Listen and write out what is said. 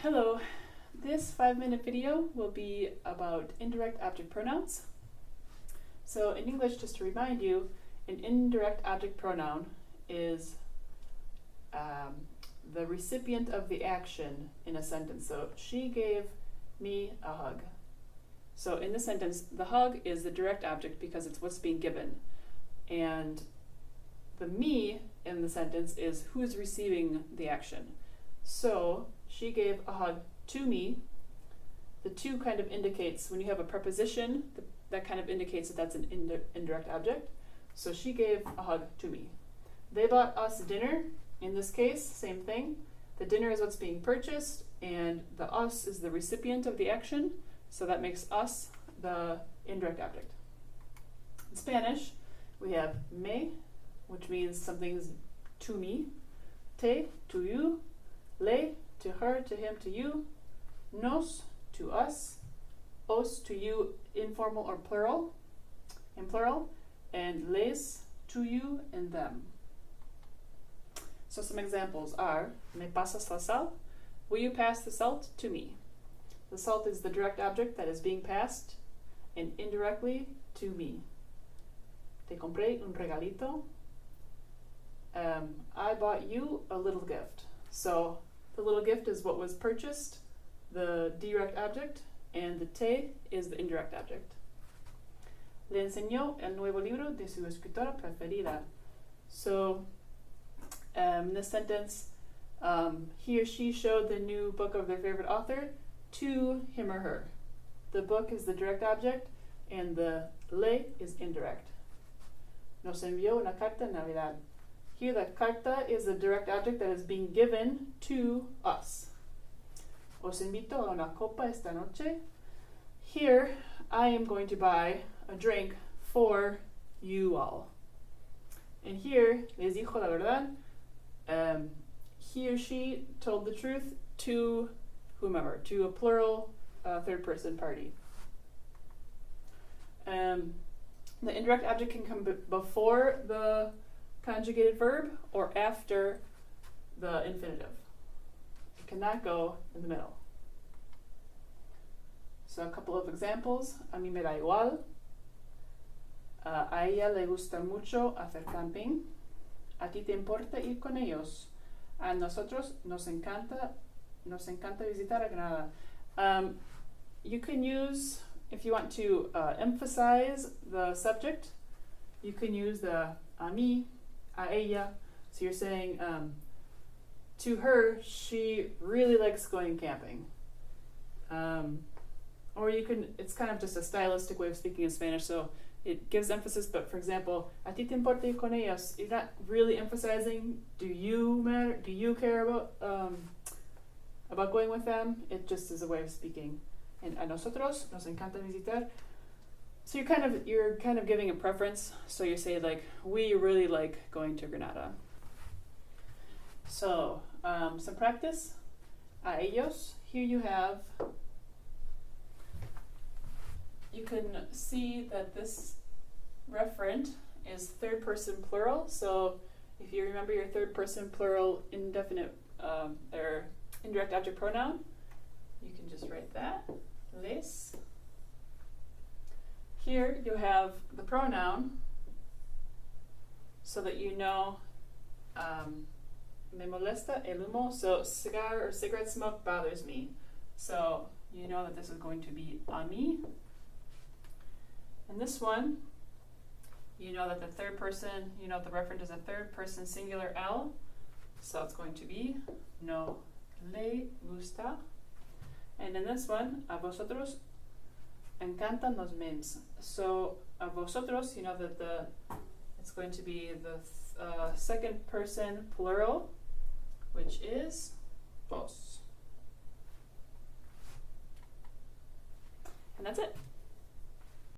Hello, this 5-minute video will be about indirect object pronouns. So in English, just to remind you, an indirect object pronoun is the recipient of the action in a sentence. So she gave me a hug. So in this sentence, the hug is the direct object because it's what's being given. And the me in the sentence is who's receiving the action. So she gave a hug to me. The to kind of indicates, when you have a preposition, that kind of indicates that that's an indirect object. So she gave a hug to me. They bought us dinner. In this case, same thing. The dinner is what's being purchased, and the us is the recipient of the action. So that makes us the indirect object. In Spanish, we have me, which means something's to me. Te, to you. Le, to her, to him, to you. Nos, to us. Os, to you, informal or plural, in plural. And les, to you and them. So some examples are, me pasas la sal? Will you pass the salt to me? The salt is the direct object that is being passed, and indirectly to me. Te compré un regalito. I bought you a little gift. So the little gift is what was purchased, the direct object, and the te is the indirect object. Le enseñó el nuevo libro de su escritora preferida. So in this sentence, he or she showed the new book of their favorite author to him or her. The book is the direct object, and the le is indirect. Nos envió una carta en Navidad. Here the carta is the direct object that is being given to us. Os invito a una copa esta noche. Here, I am going to buy a drink for you all. And here, les dijo la verdad. He or she told the truth to whomever, to a plural third person party. The indirect object can come before the conjugated verb or after the infinitive. It cannot go in the middle. So a couple of examples. A mí me da igual. A ella le gusta mucho hacer camping. A ti te importa ir con ellos. A nosotros nos encanta visitar a Granada. You can use, if you want to emphasize the subject, you can use the a mí, a ella. So you're saying to her, she really likes going camping. Or you can, it's kind of just a stylistic way of speaking in Spanish, so it gives emphasis, but for example, a ti te importa ir con ellos, you're not really emphasizing, do you care about going with them? It just is a way of speaking. And a nosotros nos encanta visitar. So you're kind of giving a preference. So you say like, we really like going to Granada. So some practice. A ellos. Here you have. You can see that this referent is third person plural. So if you remember your third person plural indefinite or indirect object pronoun, you can just write that. Les. Here you have the pronoun so that you know me molesta el humo. So cigar or cigarette smoke bothers me. So you know that this is going to be a mí. And this one, you know that the third person, you know the referent is a third person singular L. So it's going to be no le gusta. And in this one, a vosotros encantan los memes. So a vosotros, you know that it's going to be the second person plural, which is vos. And that's it.